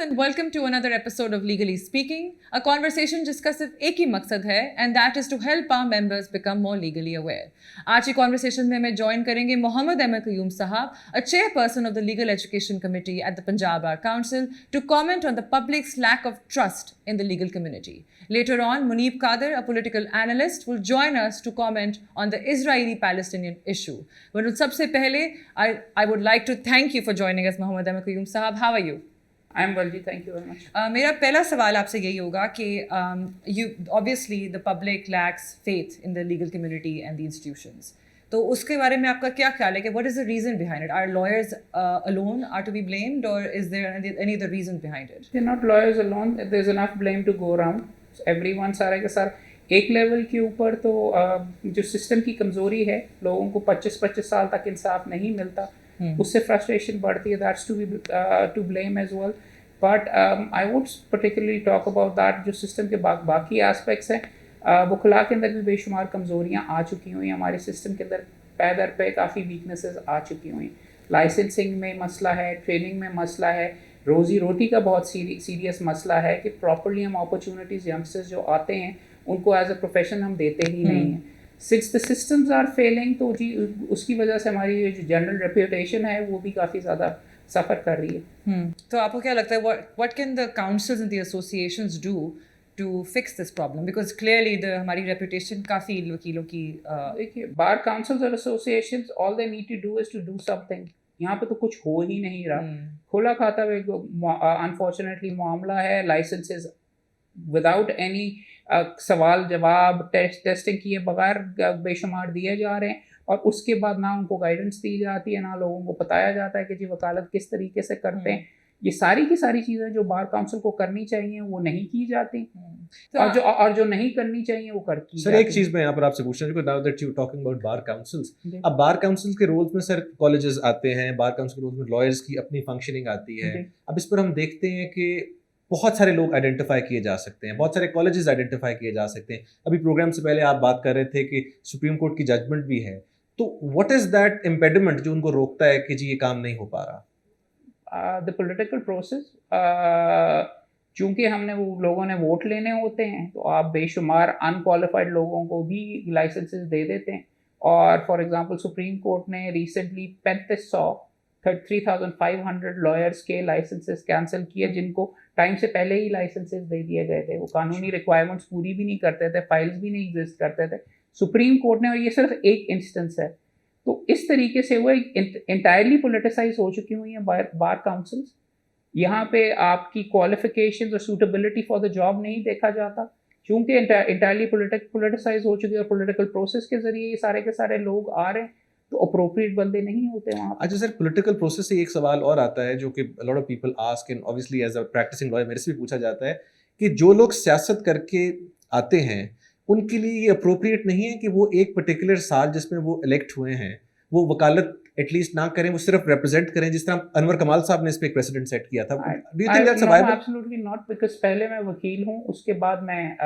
and welcome to another episode of Legally Speaking, a conversation जिसका सिर्फ एक ही मकसद है and that is to help our members become more legally aware. आज की conversation में हमें join करेंगे मोहम्मद अहमद क़य्यूम साहब, a chairperson of the Legal Education Committee at the Punjab Bar Council, to comment on the public's lack of trust in the legal community. Later on, Muneeb Qadir, a political analyst, will join us to comment on the Israeli-Palestinian issue. But सबसे पहले, I would like to thank you for joining us, Mohammad Ahmad Qayyum साहब. How are you? I am well जी, thank you very much. मेरा पहला सवाल आपसे यही होगा कि you obviously the public lacks faith in the legal community and the institutions, तो उसके बारे में आपका क्या ख्याल है कि what is the reason behind it? Are lawyers alone are to be blamed और is there any other reason behind it? They are not lawyers alone, there is enough blame to go around. Everyone, सारे के सारे एक level के ऊपर तो जो system की कमज़ोरी है, लोगों को 25-25 साल तक इंसाफ नहीं मिलता, उससे फ्रस्ट्रेशन बढ़ती है. That's to blame as well. But I would particularly talk about that जो सिस्टम के बाकी एस्पेक्ट्स हैं. वकला के अंदर भी बेशुमार कमज़ोरियाँ आ चुकी हुई हैं. हमारे सिस्टम के अंदर पैदर पे काफ़ी वीकनेसेस आ चुकी हुई हैं. लाइसेंसिंग में मसला है, ट्रेनिंग में मसला है, रोज़ी रोटी का बहुत सीरियस मसला है कि प्रॉपर्ली हम अपॉर्चुनिटीज़ यंगस्टर्स जो आते हैं उनको एज अ प्रोफेशन हम देते ही नहीं हैं. Since the systems are failing, तो जी उसकी वजह से हमारी जो जनरल रेपुटेशन है वो भी काफ़ी ज़्यादा सफ़र कर रही है. तो आपको क्या लगता है what can the councils and the associations do to fix this problem? Because clearly हमारी रेपुटेशन काफ़ी वकीलों की देखिए, बार काउंसिल्स और associations, all they need to do is to do something. यहाँ पे तो कुछ हो ही नहीं रहा. खुला खाता अनफॉर्चुनेटली मामला है. लाइसेंसेस विदाउट एनी सवाल जवाब टेस्टिंग किए बगैर बेशुमार दिए जा रहे हैं, और उसके बाद ना उनको गाइडेंस दी जाती है, ना लोगों को बताया जाता है कि जी वकालत किस तरीके से करते हैं. ये सारी की सारी चीज़ें जो बार काउंसिल को करनी चाहिए वो नहीं की जाती, और जो नहीं करनी चाहिए वो करती. सर, एक चीज़ मैं यहाँ पर आपसे पूछना चाहूँगा, now that you talking about bar councils, अब बार काउंसिल के रोल्स में सर कॉलेजेस आते हैं, बार काउंसिल के रोल्स में लॉयर्स की अपनी फंक्शनिंग आती है. अब इस पर हम देखते हैं कि बहुत सारे लोग आइडेंटिफाई किए जा सकते हैं, बहुत सारे कॉलेजेस आइडेंटिफाई किए जा सकते हैं. अभी प्रोग्राम से पहले आप बात कर रहे थे कि सुप्रीम कोर्ट की जजमेंट भी है, तो व्हाट इज दैट इम्पेडिमेंट जो उनको रोकता है कि जी ये काम नहीं हो पा रहा? The political process. चूंकि हमने वो लोगों ने वोट लेने होते हैं, तो आप बेशुमार अनक्वालिफाइड लोगों को भी लाइसेंसेस दे देते हैं. और फॉर एग्जांपल सुप्रीम कोर्ट ने रिसेंटली 3,500 लॉयर्स के लाइसेंसेस कैंसिल किए, जिनको टाइम से पहले ही लाइसेंसेस दे दिए गए थे. वो कानूनी रिक्वायरमेंट्स पूरी भी नहीं करते थे, फाइल्स भी नहीं एग्जिस्ट करते थे. सुप्रीम कोर्ट ने, और ये सिर्फ एक इंस्टेंस है, तो इस तरीके से वो इंटायरली पोलिटिसाइज हो चुकी हुई हैं बार काउंसिल्स. यहाँ पे आपकी क्वालिफिकेशंस और सूटेबिलिटी फॉर द जॉब नहीं देखा जाता, क्योंकि इंटायरली पोलिटिसाइज हो चुकी है. और पॉलिटिकल प्रोसेस के जरिए ये सारे के सारे लोग आ रहे हैं, तो अप्रोप्रिएट बंदे नहीं होते वहाँ. अच्छा सर, पॉलिटिकल प्रोसेस से एक सवाल और आता है जो कि lot of people ask, and obviously as a practising lawyer मेरे से भी पूछा जाता है कि जो लोग सियासत करके आते हैं उनके लिए ये अप्रोप्रिएट नहीं है कि वो एक पर्टिकुलर साल जिसमें वो इलेक्ट हुए हैं वो वकालत एटलीस्ट ना करें, वो सिर्फ रिप्रेजेंट करें, जिस तरह अनवर कमाल साहब ने इस पे एक प्रेसिडेंट सेट किया था. Do you think that's viable? Absolutely not, because पहले मैं वकील हूँ, उसके बाद मैं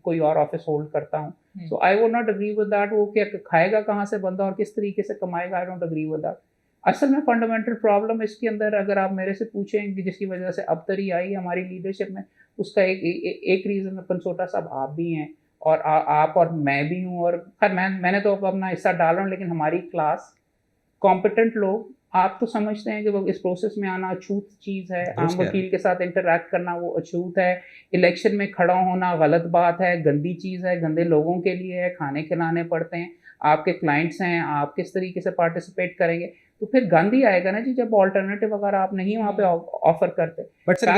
कोई और ऑफिस होल्ड करता हूँ. So I would not agree with that. वो क्या खाएगा कहाँ से बंदा और किस तरीके से कमाएगा, I don't agree with that. असल में फंडामेंटल प्रॉब्लम इसके अंदर अगर आप मेरे से पूछें कि जिसकी वजह से अबतरी आई हमारी लीडरशिप में, उसका एक रीज़न पंचोटा साहब आप भी हैं, और आप और मैं भी हूँ, और खैर मैंने तो अपना हिस्सा डाल रहा हूँ, लेकिन हमारी क्लास कॉम्पिटेंट लोग, आप तो समझते हैं कि वो इस प्रोसेस में आना अछूत चीज़ है. आम वकील के साथ इंटरैक्ट करना वो अछूत है. इलेक्शन में खड़ा होना गलत बात है, गंदी चीज़ है, गंदे लोगों के लिए है, खाने खिलाने पड़ते हैं, आपके क्लाइंट्स हैं, आप किस तरीके से पार्टिसिपेट करेंगे, तो फिर गंद ही आएगा ना जी, जब ऑल्टरनेटिव अगर आप नहीं वहाँ पे ऑफर करते. बट सर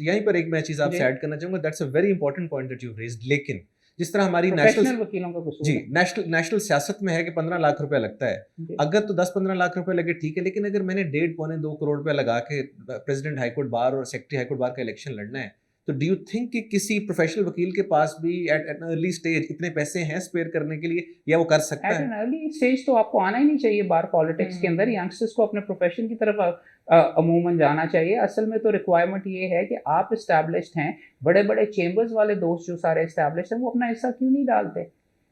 यहीं पर एक मैं चीज़ आपसे ऐड करना चाहूँगा, that's a very important point that you raised. लेकिन जिस तरह हमारी नेशनल वकीलों का कसूर जी नेशनल सियासत में है कि 15 लाख रुपए लगता है, अगर तो 10-15 लाख रुपए लगे ठीक है, लेकिन अगर मैंने 1.5-2 करोड़ रुपए लगा के प्रेसिडेंट हाईकोर्ट बार और सेक्रेटरी हाईकोर्ट बार का इलेक्शन लड़ना है, तो डू यू थिंक कि किसी प्रोफेशनल वकील के पास भी एट एन अर्ली स्टेज इतने पैसे हैं स्पेयर करने के लिए, या वो कर सकता है? एट एन अर्ली स्टेज तो आपको आना ही नहीं चाहिए बार पॉलिटिक्स के अंदर. यंगस्टर्स को अपने प्रोफेशन की तरफ अमूमन जाना चाहिए. असल में तो रिक्वायरमेंट ये है कि आप इस्टेब्लिश्ड हैं, बड़े बड़े चेंबर्स वाले दोस्त जो सारे इस्टेब्लिश्ड हैं वो अपना हिस्सा क्यों नहीं डालते?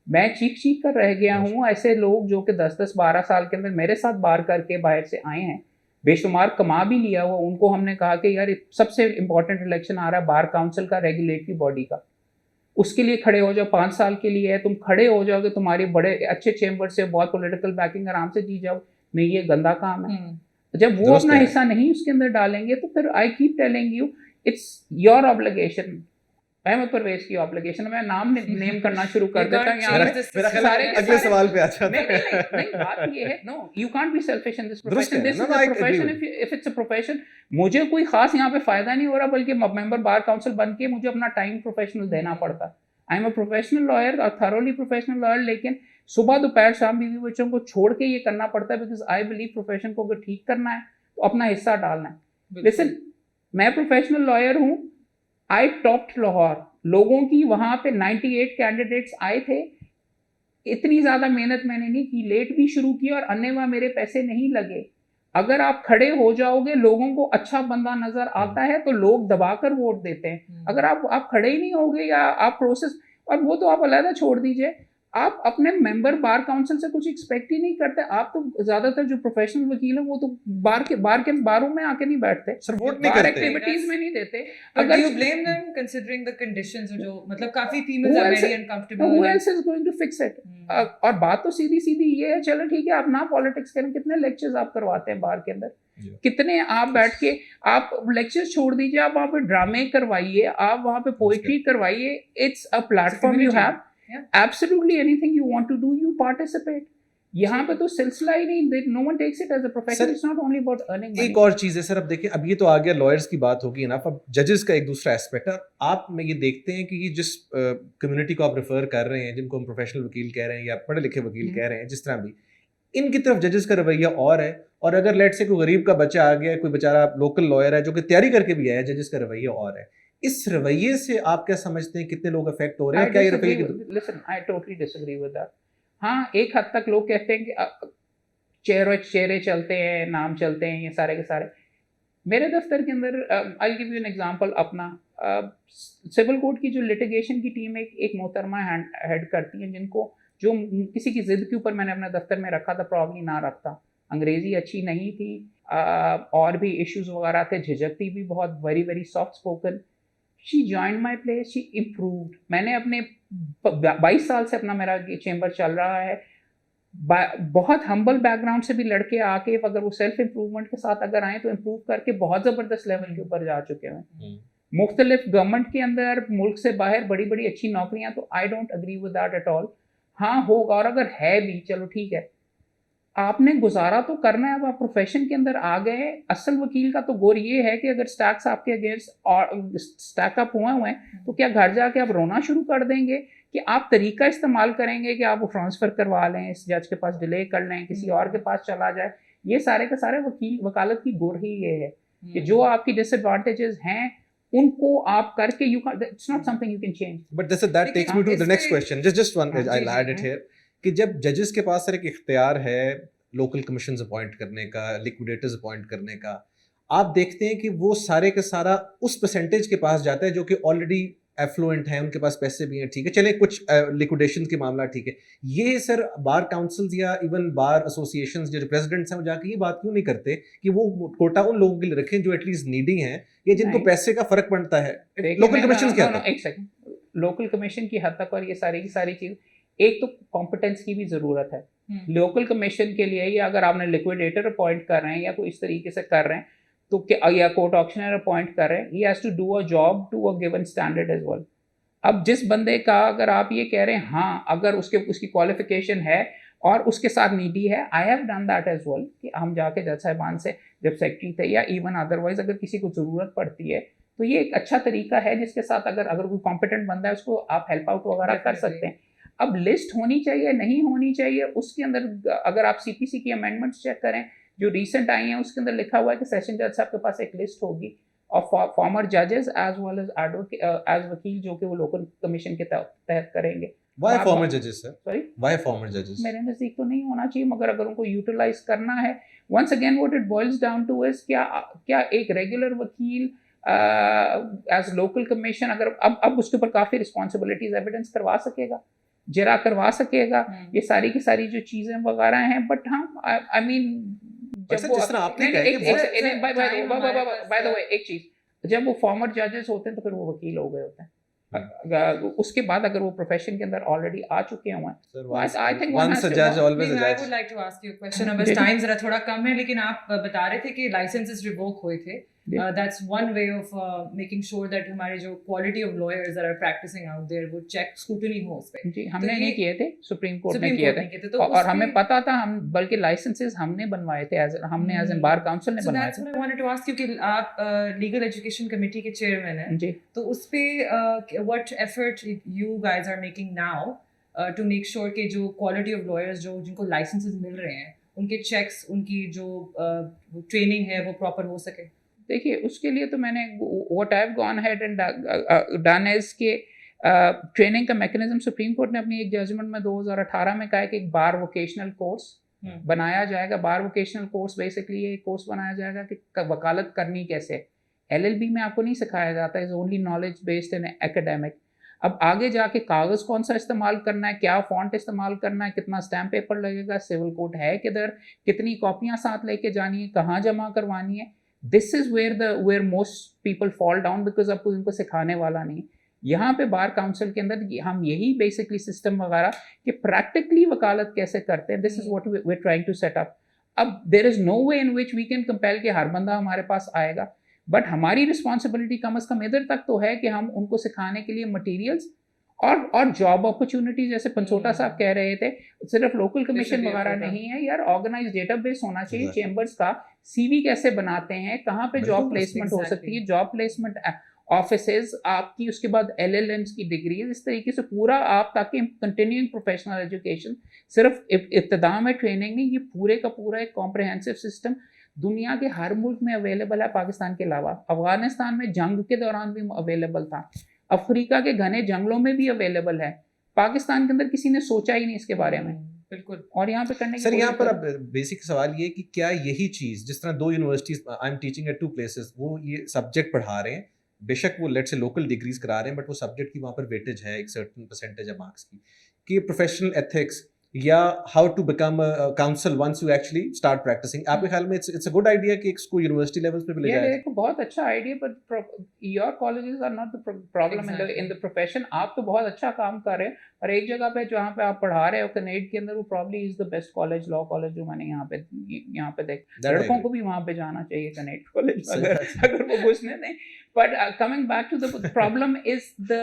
मैं चीख कर रह गया हूँ. ऐसे लोग जो कि 10-10-12 साल के अंदर मेरे साथ बार करके बाहर से आए हैं, बेशुमार कमा भी लिया हुआ, उनको हमने कहा कि यार सबसे इंपॉर्टेंट इलेक्शन आ रहा है बार काउंसिल का, रेगुलेटरी बॉडी का, उसके लिए खड़े हो जाओ, 5 साल के लिए है, तुम खड़े हो जाओगे, तुम्हारी बड़े अच्छे चेंबर से बहुत पॉलिटिकल बैकिंग, आराम से जी जाओ। नहीं, ये गंदा काम है। जब वो अपना हिस्सा नहीं उसके अंदर डालेंगे तो फिर I keep telling you it's your obligation, Ahmad Parvez की ऑब्लिगेशन। मैं नाम नेम करना शुरू कर देता हूं यहाँ पे। सारे अगले सवाल पे आ जाते हैं। नहीं, बात ये है, no you can't be selfish in this profession, this is a profession, if it's a profession. मुझे कोई खास यहाँ पे फायदा नहीं हो रहा, बल्कि मेंबर बार काउंसिल बन के मुझे अपना टाइम प्रोफेशनल देना पड़ता। I am a professional lawyer, और थरोली प्रोफेशनल लॉयर, लेकिन सुबह दोपहर शाम बीवी बच्चों को छोड़ के ये करना पड़ता है, बिकॉज आई बिलीव प्रोफेशन को अगर ठीक करना है तो अपना हिस्सा डालना है। लिसन, मैं प्रोफेशनल लॉयर हूँ, आई टॉप्ड लाहौर, लोगों की वहां पे 98 कैंडिडेट्स आए थे, इतनी ज्यादा मेहनत मैंने नहीं की, लेट भी शुरू की और अन्यवा मेरे पैसे नहीं लगे। अगर आप खड़े हो जाओगे, लोगों को अच्छा बंदा नजर आता है तो लोग दबाकर वोट देते हैं। अगर आप खड़े ही नहीं होगे या आप प्रोसेस, और वो तो आप अलग छोड़ दीजिए, आप अपने मेंबर बार काउंसिल से कुछ एक्सपेक्ट ही नहीं करते। आप तो ज्यादातर जो प्रोफेशनल वकील है वो तो बारों में आके नहीं बैठते सर, वोट नहीं करते, एक्टिविटीज में नहीं देते। अगर you blame them considering the conditions, जो मतलब काफी females are very uncomfortable, who else is going to fix it. और बात तो सीधी सीधी ये है, चलो ठीक है, आप ना पॉलिटिक्स करें, कितने लेक्चर्स आप करवाते हैं बार के अंदर, कितने आप बैठ के, आप लेक्चर्स छोड़ दीजिए, आप वहाँ पे ड्रामे करवाइए, आप वहाँ पे पोइट्री करवाइए, it's a platform you have, absolutely anything you want to do, you participate. यहाँ पे तो सिलसिला ही नहीं, no one takes it as a profession, it's not only about earning money. एक और चीज है सर, अब देखिए, अब ये तो आ गया लॉयर्स की बात होगी ना, अब जजेस का एक दूसरा एस्पेक्ट है। आप में ये देखते हैं कि ये जिस कम्युनिटी को आप रेफर कर रहे हैं, जिनको हम प्रोफेशनल वकील कह रहे हैं या पढ़े लिखे वकील कह रहे हैं, जिस तरह भी, इनकी तरफ जजेस का रवैया और है, और अगर लेट से कोई गरीब का बच्चा आ गया, कोई बेचारा लोकल लॉयर है जो कि तैयारी करके भी आया, जजेस का रवैया और है। इस रवैये से आप क्या समझते हैं, कितने लोग अफेक्ट हो रहे हैं? क्या ये रवैये? Listen, I totally disagree with that. हाँ, एक हद तक लोग कहते हैं कि चेहरे चलते हैं, नाम चलते हैं, ये सारे के सारे। मेरे दफ्तर के अंदर, I will give you an example अपना, सिविल कोर्ट की जो लिटिगेशन की टीम एक मोहतरमा हेड करती है, जिनको जो किसी की जिद के ऊपर मैंने अपने दफ्तर में रखा था, प्रॉब्ली ना रखता, अंग्रेजी अच्छी नहीं थी, और भी इश्यूज वगैरह थे, झिझकती भी बहुत, very very soft spoken. She joined my place, she improved. मैंने अपने 22 साल से अपना मेरा चेंबर चल रहा है, बहुत हम्बल बैकग्राउंड से भी लड़के आके अगर वो सेल्फ इम्प्रूवमेंट के साथ अगर आए तो इम्प्रूव करके बहुत ज़बरदस्त लेवल के ऊपर जा चुके हैं। मुख्तलिफ गवर्नमेंट के अंदर, मुल्क से बाहर बड़ी बड़ी अच्छी नौकरियां, तो I don't agree with that at all. हाँ होगा, और अगर है भी चलो ठीक है, आपने गुजारा तो करना है। अब आप प्रोफेशन के अंदर आ गए, असल वकील का तो गोर ये है कि अगर स्टैक्स आपके अगेंस्ट और स्टैकअप हुए हैं तो क्या घर जाके आप रोना शुरू कर देंगे, कि आप तरीका इस्तेमाल करेंगे कि आप वो ट्रांसफ़र करवा लें, इस जज के पास डिले कर लें, किसी और के पास चला जाए। ये सारे के सारे वकालत की गोर ही ये है कि जो आपकी डिसएडवांटेजेस हैं उनको आप करके, you can, it's not something you can change. But that takes me to the next question, just one, I will add it here, कि जब जजेस के पास सर एक इख्तियार है लोकल कमीशंस अपॉइंट करने का, लिक्विडेटर्स अपॉइंट करने का, आप देखते हैं कि वो सारे का सारा उस परसेंटेज के पास जाता है जो कि ऑलरेडी एफ्लुएंट है, उनके पास पैसे भी हैं, ठीक है, चले कुछ लिक्विडेशन के मामला, ठीक है। ये सर बार काउंसिल्स या इवन बार एसोसिएशंस जो प्रेसिडेंट्स हैं वो जाके ये बात क्यों नहीं करते कि वो कोटा उन लोगों के लिए रखें जो एटलीस्ट नीडी हैं या जिनको पैसे का फर्क पड़ता है? लोकल कमीशन क्या है? एक सेकंड, लोकल कमीशन की हद तक और ये सारी की सारी चीज, एक तो कॉम्पिटेंस की भी जरूरत है। लोकल कमीशन के लिए, या अगर आपने लिक्विडेटर अपॉइंट कर रहे हैं या कोई इस तरीके से कर रहे हैं तो क्या, या कोर्ट ऑक्शनर अपॉइंट कर रहे हैं, he has to do a job to a given standard as well. अब जिस बंदे का अगर आप ये कह रहे हैं हाँ अगर उसकी क्वालिफिकेशन है और उसके साथ नीडी है, I have done that as well, कि हम जाके जज साहिबान से जब सेक्रेटरी थे या इवन अदरवाइज अगर किसी को ज़रूरत पड़ती है तो ये एक अच्छा तरीका है जिसके साथ अगर कोई कॉम्पिटेंट बंदा है उसको आप हेल्प आउट वगैरह कर सकते हैं। अब लिस्ट होनी चाहिए नहीं होनी चाहिए, उसके अंदर अगर आप CPC की अमेंडमेंट्स चेक करें जो रिसेंट आई हैं, उसके अंदर लिखा हुआ है कि सेशन जज साहब के पास एक लिस्ट होगी ऑफ फॉर्मर जजेस एज वेल एज वकील जो कि वो लोकल कमीशन के तहत करेंगे। Why former judges, sir? Sorry? Why former judges? मेरे नज़दीक तो नहीं होना चाहिए, मगर अगर उनको यूटिलाइज करना है, once again what it boils down to is क्या एक रेगुलर वकील एज लोकल कमीशन अगर अब उसके ऊपर काफ़ी रिस्पॉन्सिबिलिटीज एविडेंस करवा सकेगा, जरा करवा सकेगा, ये सारी की सारी जो चीज़ें वगैरह हैं। बट हाँ, आई मीन सर जिस तरह आपने कहा बाय द वे एक चीज, जब वो फॉर्मर जजेस होते हैं तो फिर वो वकील हो गए होते हैं। उसके बाद अगर वो प्रोफेशन के अंदर ऑलरेडी आ चुके हुए हैं, I think once a judge always a I judge. would like to ask you a question. अब बस टाइम जरा थोड़ा कम है, लेकिन आप बता रहे थे कि लाइसेंसेस रिवोक हुए थे. That's one way of making sure that हमारे जो quality of lawyers that are practicing out there वो check scrutiny हो उस पे. जी हमने नहीं किए थे, सुप्रीम कोर्ट ने किए थे, और हमें पता था, हम बल्कि लाइसेंसेस हमने बनवाए थे, हमने एज एन बार काउंसिल ने बनवाए थे. So that's what I wanted to ask you कि आप legal education committee के chairman हैं. जी. तो उस पे what effort you guys are making now to make sure कि जो quality of lawyers जो जिनको licenses मिल रहे हैं उनके checks, उनकी जो training है वो proper हो सके. देखिए उसके लिए तो मैंने what I've gone ahead and done is कि ट्रेनिंग का मैकेनिज्म, सुप्रीम कोर्ट ने अपनी एक जजमेंट में 2018 में कहा है कि एक बार वोकेशनल कोर्स बनाया जाएगा. बार वोकेशनल कोर्स बेसिकली ये कोर्स बनाया जाएगा कि वकालत करनी कैसे. LLB में आपको नहीं सिखाया जाता, is only knowledge based in academic. अब आगे जाके कागज कौन सा इस्तेमाल करना है, क्या फॉन्ट इस्तेमाल करना है, कितना स्टैम्प पेपर लगेगा, सिविल कोड है किधर, कितनी कॉपियां साथ लेके जानी है, कहाँ जमा करवानी है, this is where most people fall down, because आपको इनको सिखाने वाला नहीं. यहाँ पे बार काउंसिल के अंदर हम यही बेसिकली सिस्टम वगैरह कि प्रैक्टिकली वकालत कैसे करते हैं, this is what we are trying to set up. अब there is no way in which we can compel कि हर बंदा हमारे पास आएगा, बट हमारी रिस्पॉन्सिबिलिटी कम अज कम इधर तक तो है कि हम उनको सिखाने के लिए मटीरियल्स और जॉब अपॉर्चुनिटी, जैसे पंचोटा साहब कह रहे थे, सिर्फ लोकल कमीशन वगैरह नहीं है यार, ऑर्गेनाइज डेटाबेस होना चाहिए चेंबर्स का. CV कैसे बनाते हैं, कहाँ पे जॉब प्लेसमेंट हो सकती है, जॉब प्लेसमेंट ऑफिसेज आपकी, उसके बाद LLMs की डिग्री, इस तरीके से पूरा आप, ताकि कंटिन्यूइंग प्रोफेशनल एजुकेशन, सिर्फ इब्तिदा में ट्रेनिंग नहीं, ये पूरे का पूरा एक कॉम्प्रिहेंसिव सिस्टम दुनिया के हर मुल्क में अवेलेबल है, पाकिस्तान के अलावा. अफगानिस्तान में जंग के दौरान भी अवेलेबल था, अफ्रीका के घने जंगलों में भी अवेलेबल है, पाकिस्तान के अंदर किसी ने सोचा ही नहीं इसके बारे में. बिल्कुल. और यहाँ पे करने सर यहाँ पर अब बेसिक सवाल ये कि क्या यही चीज, जिस तरह 2 universities, I am teaching eight 2 places, वो ये सब्जेक्ट पढ़ा रहे हैं, बेशक वो लेट से लोकल डिग्रीज करा रहे हैं, बट वो सब्जेक्ट की वहाँ पर वेटेज है, एक सर्टेन परसेंटेज है मार्क्स की, कि प्रोफेशनल एथिक्स या how to become a counsel once you actually start practising, आपके ख्याल में इट्स अ गुड आइडिया कि एक इसको यूनिवर्सिटी लेवल्स पे भी ले जाए? देखो बहुत अच्छा idea, but your colleges are not the problem in the profession. आप तो बहुत अच्छा काम कर रहे हैं, और एक जगह पे जहाँ पे आप पढ़ा रहे हो कनेड के अंदर, वो probably is the best college, law college जो मैंने यहाँ पे देख, लड़कों को भी वहाँ पे जाना चाहिए कनेड कॉलेज अगर वो घुसने नहीं. But coming back to the problem is the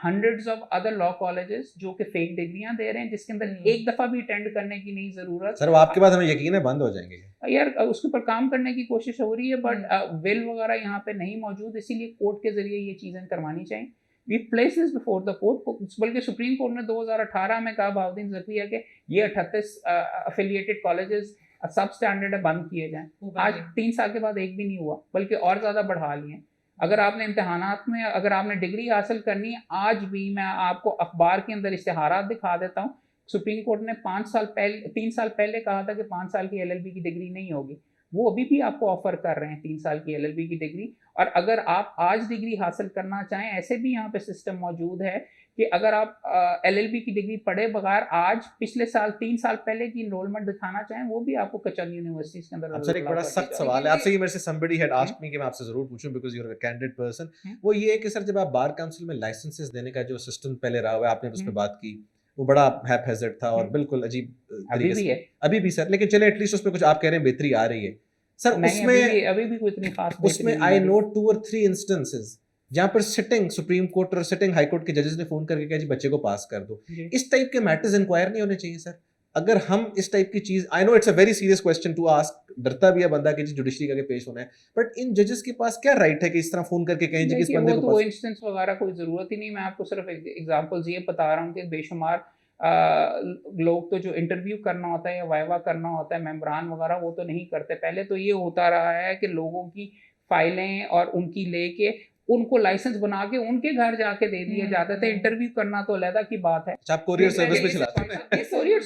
hundreds of other law colleges जो कि फेक डिग्रियां दे रहे हैं, जिसके अंदर एक दफा भी अटेंड करने की नहीं जरूरत. सर वो आपके बाद हमें यकीन है बंद हो जाएंगे यार, उसके ऊपर काम करने की कोशिश हो रही है, बट विल वगैरह यहाँ पे नहीं मौजूद, इसीलिए कोर्ट के जरिए ये चीजें करवानी चाहिए. We place this before the court, बल्कि सुप्रीम कोर्ट ने 2018 में कहा बहाउद्दीन ज़किया के ये 38 अफिलिएटेड कॉलेजेस सब स्टैंडर्ड बंद किए जाएं. आज 3 साल के बाद एक भी नहीं हुआ, बल्कि और ज्यादा बढ़ा लिए. अगर आपने इम्तिहानात में, अगर आपने डिग्री हासिल करनी है, आज भी मैं आपको अखबार के अंदर इश्तिहारात दिखा देता हूँ. सुप्रीम कोर्ट ने 3 साल पहले कहा था कि 5 साल की LLB की डिग्री नहीं होगी, वो अभी भी आपको ऑफर कर रहे हैं 3 साल की LLB की डिग्री. और अगर आप आज डिग्री हासिल करना चाहें, ऐसे भी यहाँ पे सिस्टम मौजूद है कि अगर आप LLB की डिग्री पढ़े बगैर आज पिछले साल 3 साल पहले की इनरोलमेंट दिखाना चाहें, वो भी आपको कचन यूनिवर्सिटीज के अंदर. अब सर एक बड़ा सख्त सवाल है आपसे, ये मेरे से somebody had asked me कि मैं आपसे जरूर पूछूं because you are a candidate person. वो ये है कि सर जब आप बार काउंसिल में लाइसेंसेस देने का जो सिस्टम पहले रहा हुआ है, आपने उस पर बात की, वो बड़ा हैप-हैज़र्ड था और बिल्कुल अजीब तरीके से. अभी भी सर, लेकिन चले एटलीस्ट उसमें कुछ आप कह रहे हैं बेहतरी आ रही है सर. उसमें अभी भी कोई इतनी खास, उसमें आई नोट 2 or 3 इंस्टेंसेस जहाँ पर सिटिंग सुप्रीम कोर्ट और सिटिंग हाई कोर्ट के जजेस ने फोन करके कहा जी बच्चे को पास कर दो. इस टाइप के मैटर्स इंक्वायर नहीं होने चाहिए सर? अगर हम इस टाइप की चीज, I know it's a very serious question to ask, डरता भी है बंदा कि जी जुडिशरी का पेश होना है, बट इन जजेस के पास क्या राइट है कि इस तरह फोन करके कहें जी किस बंदे को पास? वो इंस्टेंस वगैरह कोई जरूरत ही नहीं. मैं आपको सिर्फ एग्जांपल्स ये बता रहा हूँ कि बेशुमार लोग तो जो इंटरव्यू करना होता है या वाइवा करना होता है, मेंबरान वगैरह, वो तो नहीं करते. पहले तो ये होता रहा है कि लोगों की फाइलें और उनकी लेके उनको लाइसेंस बना के उनके घर जाके दे दिए जाते थे. इंटरव्यू करना तो अलग की बात है. आप कोरियर सर्विस पे चलाते हैं? कोरियर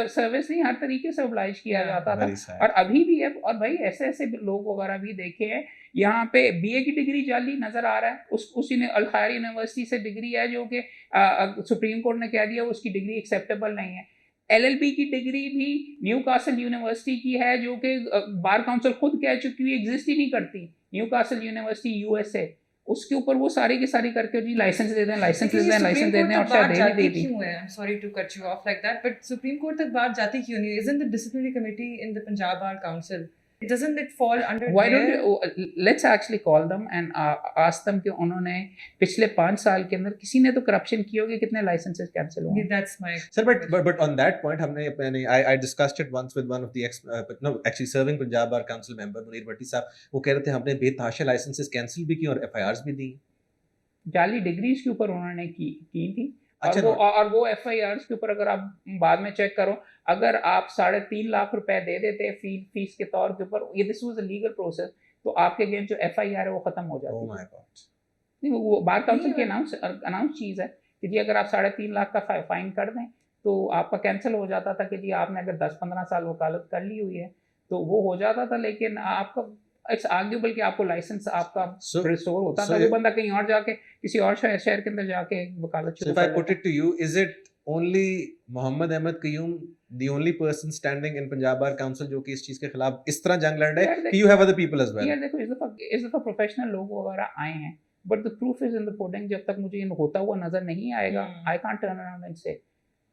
सर्विस नहीं, हर तरीके से ऑब्लाइज किया जाता था, और अभी भी है. और भाई ऐसे ऐसे लोग वगैरह भी देखे हैं. यहाँ पे BA की डिग्री जाली नजर आ रहा है, उसी ने अल खैर यूनिवर्सिटी से डिग्री है जो कि सुप्रीम कोर्ट ने कह दिया उसकी डिग्री एक्सेप्टेबल नहीं है. LLB की डिग्री भी न्यूकासल यूनिवर्सिटी की है, जो कि बार काउंसिल खुद कह चुकी है एग्जिस्ट ही नहीं करती। न्यूकासल यूनिवर्सिटी USA, उसके ऊपर वो सारी की सारी करके जी लाइसेंस दे दें, लाइसेंस दे दें, लाइसेंस दे दें, और शायद दे भी दे दी। क्यों है? I'm sorry to cut you off like that, but supreme court तक बात जाती क्यों नहीं? Isn't the disciplinary committee in the Punjab Bar Council, doesn't it fall under Why their... don't you, let's actually call them and ask them कि उन्होंने पिछले 5 साल के अंदर किसी ने तो करप्शन की होगी, कितने लाइसेंसेस कैंसिल हुए? That's my Sir, but on that point, I discussed it once with one of the actually serving Punjab Bar Council member Munir Bhatti साहब, वो कह रहे थे हमने बेतहाशा लाइसेंसेस कैंसिल भी की और FIRs भी दी। जाली डिग्रीज के ऊपर उन्होंने की थी। अच्छा, और वो FIRs के ऊपर अगर आप बाद में चेक करो, अगर आप 3.5 लाख रुपए दे देते फीस के तौर के ऊपर, ये this was a legal process, तो आपके अगेंस्ट जो FIR है वो खत्म हो जाती है। Oh my God. नहीं, वो बार काउंसिल की अनाउंस चीज़ है कि जी अगर आप 3.5 लाख का फाइन कर दें तो आपका कैंसिल हो जाता था कि जी आपने अगर 10-15 साल वकालत कर ली हुई है तो वो हो जाता था, लेकिन आपका इट्स आर्ग्यूबल कि आपको लाइसेंस आपका रिस्टोर होता था, वो बंदा कहीं और जाके किसी और शहर के अंदर जाके वकालत शुरू कर। If I put it to you, is it only Mohammed Ahmed Qayyum the only person standing in Punjab Bar Council जो कि इस चीज के खिलाफ इस तरह जंग लड़ रहे हैं कि you have other people as well? यार देखो, इस दफा प्रोफेशनल लोग वगैरह आए हैं, but the proof is in the pudding. जब तक मुझे इन होता हुआ नजर नहीं आएगा, I can't turn around and से।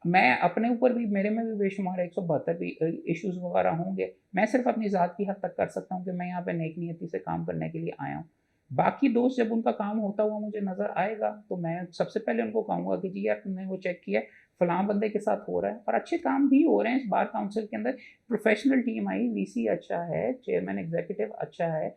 मैं अपने ऊपर भी, मेरे में भी बेशुमार 172 भी इश्यूज वगैरह होंगे। मैं सिर्फ अपनी ज़ात की हद तक कर सकता हूँ कि मैं यहाँ पे नेक नियति से काम करने के लिए आया हूँ। बाकी दोस्त जब उनका काम होता हुआ मुझे नज़र आएगा तो मैं सबसे पहले उनको कहूँगा कि जी यार तुमने वो चेक किया, फलां बंदे के साथ हो रहा है, और अच्छे काम भी हो रहे हैं इस बार काउंसिल के अंदर। प्रोफेशनल टीम आई, VC अच्छा है, चेयरमैन एग्जीक्यूटिव अच्छा है,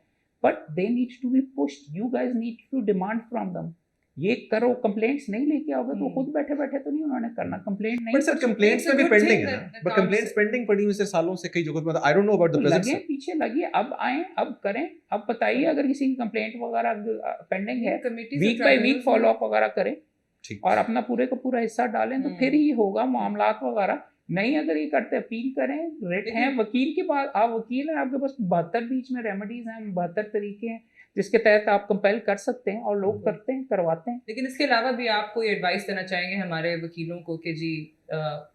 but they need to be pushed. You guys need to demand from them, ये करो। कंप्लेंट्स नहीं लेके आओगे तो खुद बैठे बैठे तो नहीं उन्होंने करना। कंप्लेंट नहीं, बट सर कंप्लेंट्स में भी पेंडिंग है ना, बट कंप्लेंट्स पेंडिंग पड़ी हुई सर सालों से कई जगहों पे। I don't know about the present. लगे पीछे लगिए, अब आए, अब करें, अब बताइए अगर किसी की कंप्लेंट वगैरह पेंडिंग है, week by week follow up वगैरह करें और अपना पूरे का पूरा हिस्सा डालें, तो फिर ही होगा मामलात वगैरह। नहीं अगर ये करते, अपील करें, रिट हैं, वकील के पास, आप वकील हैं, आपके पास 72 बीच में रेमेडीज हैं, 72 तरीके हैं जिसके तहत आप कंपेल कर सकते हैं, और लोग करते हैं, करवाते हैं। लेकिन इसके अलावा भी आप कोई एडवाइस देना चाहेंगे हमारे वकीलों को कि जी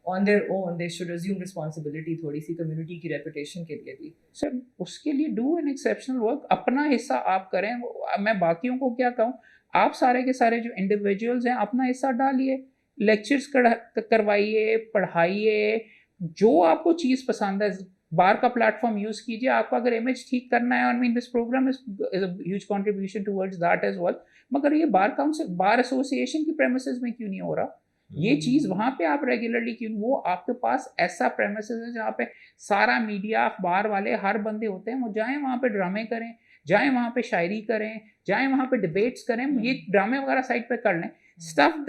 on their own they should assume responsibility थोड़ी सी कम्युनिटी की रेपुटेशन के लिए भी? सर उसके लिए डू एन एक्सेप्शनल वर्क, अपना हिस्सा आप करें। मैं बाकियों को क्या कहूँ, आप सारे के सारे जो इंडिविजुअल्स हैं अपना हिस्सा डालिए, लेक्चर्स करवाइए, पढ़ाइए, जो आपको चीज़ पसंद है। बार का प्लेटफॉर्म यूज़ कीजिए, आपका अगर इमेज ठीक करना है, I mean this programme is a huge contribution towards that as well. मगर ये बार काउंसिल, बार एसोसिएशन की प्रेमिसेस में क्यों नहीं हो रहा? ये चीज़ वहाँ पे आप रेगुलरली क्यों, वो आपके पास ऐसा प्रेमिसेस है जहाँ पे सारा मीडिया, अखबार वाले, हर बंदे होते हैं, वो जाएँ वहाँ पे ड्रामे करें, जाएँ वहाँ पे शायरी करें, जाएँ वहाँ पे डिबेट्स करें, ये ड्रामे वगैरह साइड पे कर लें। स्टफ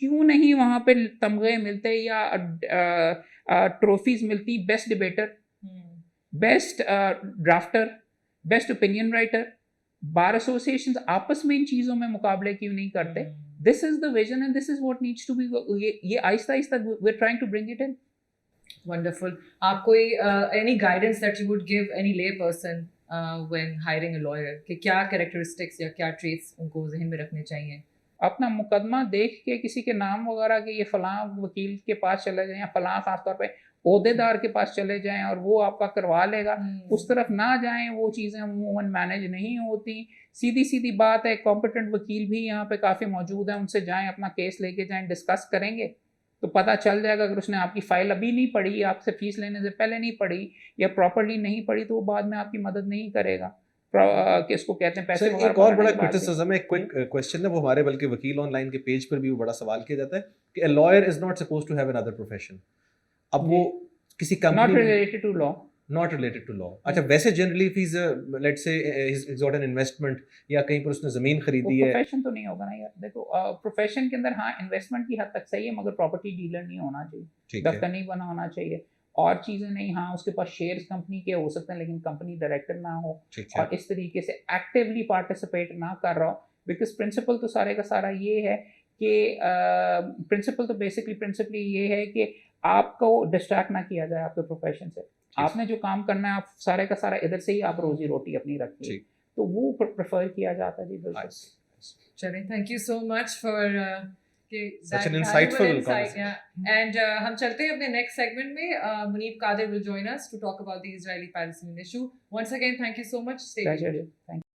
क्यों नहीं वहाँ पे तमगे मिलते या ट्रॉफीज मिलती? Best debater, best drafter, best opinion writer. Bar association आपस में इन चीज़ों में मुकाबले क्यों नहीं करते? This is the vision and this is what needs to be. ये आहिस्ता आहिस्ता we are trying to bring it in. Wonderful. आप कोई any guidance that you would give any lay person when hiring a lawyer, कि क्या characteristics या क्या traits उनको जहन में रखने चाहिए? अपना मुकदमा देख के किसी के नाम वगैरह के, ये फलां वकील के पास चले जाएं या फलां खासतौर पे ओहदेदार के पास चले जाएं और वो आपका करवा लेगा, उस तरफ ना जाएं। वो चीज़ें अमूमन मैनेज नहीं होती। सीधी सीधी बात है, कॉम्पिटेंट वकील भी यहाँ पे काफ़ी मौजूद हैं, उनसे जाएं, अपना केस लेके जाएं, डिस्कस करेंगे तो पता चल जाएगा। अगर उसने आपकी फ़ाइल अभी नहीं पढ़ी, आपसे फीस लेने से पहले नहीं पढ़ी या प्रॉपरली नहीं पढ़ी, तो वो बाद में आपकी मदद नहीं करेगा। किसको कहते हैं पैसे वगैरह। एक और बड़ा क्रिटिसिज्म है, क्विक क्वेश्चन है, वो हमारे बल्कि वकील ऑनलाइन के पेज पर भी वो बड़ा सवाल किया जाता है कि a lawyer is not supposed to have another profession. अब वो किसी company not related to law, not related to law. अच्छा, वैसे generally if is let's say is got an investment या कहीं पर उसने जमीन खरीदी है, प्रोफेशन तो नहीं होगा ना यार। देखो प्रोफेशन के अंदर हाँ इन्वेस्टमेंट की हद तक सही है, मगर प्रॉपर्टी डीलर नहीं होना चाहिए, दफ्तर नहीं बना होना चाहिए, और चीज़ें नहीं। हाँ उसके पास शेयर्स कंपनी के हो सकते हैं लेकिन कंपनी डायरेक्टर ना हो, और इस तरीके से एक्टिवली पार्टिसिपेट ना कर रहा हो। बिकॉज प्रिंसिपल तो सारे का सारा ये है कि प्रिंसिपल तो बेसिकली ये है कि आपको डिस्ट्रैक्ट ना किया जाए आपके प्रोफेशन से। आपने जो काम करना है आप सारे का सारा इधर से ही आप रोजी रोटी अपनी रखिए, तो वो प्रेफर किया जाता है। जी बिल्कुल। चलिए, thank you so much for Such an insightful conversation. And हम चलते हैं अपने next segment में. Munib Qadir will join us to talk about the Israeli-Palestinian issue. Once again, thank you so much. Stay tuned. Thank you.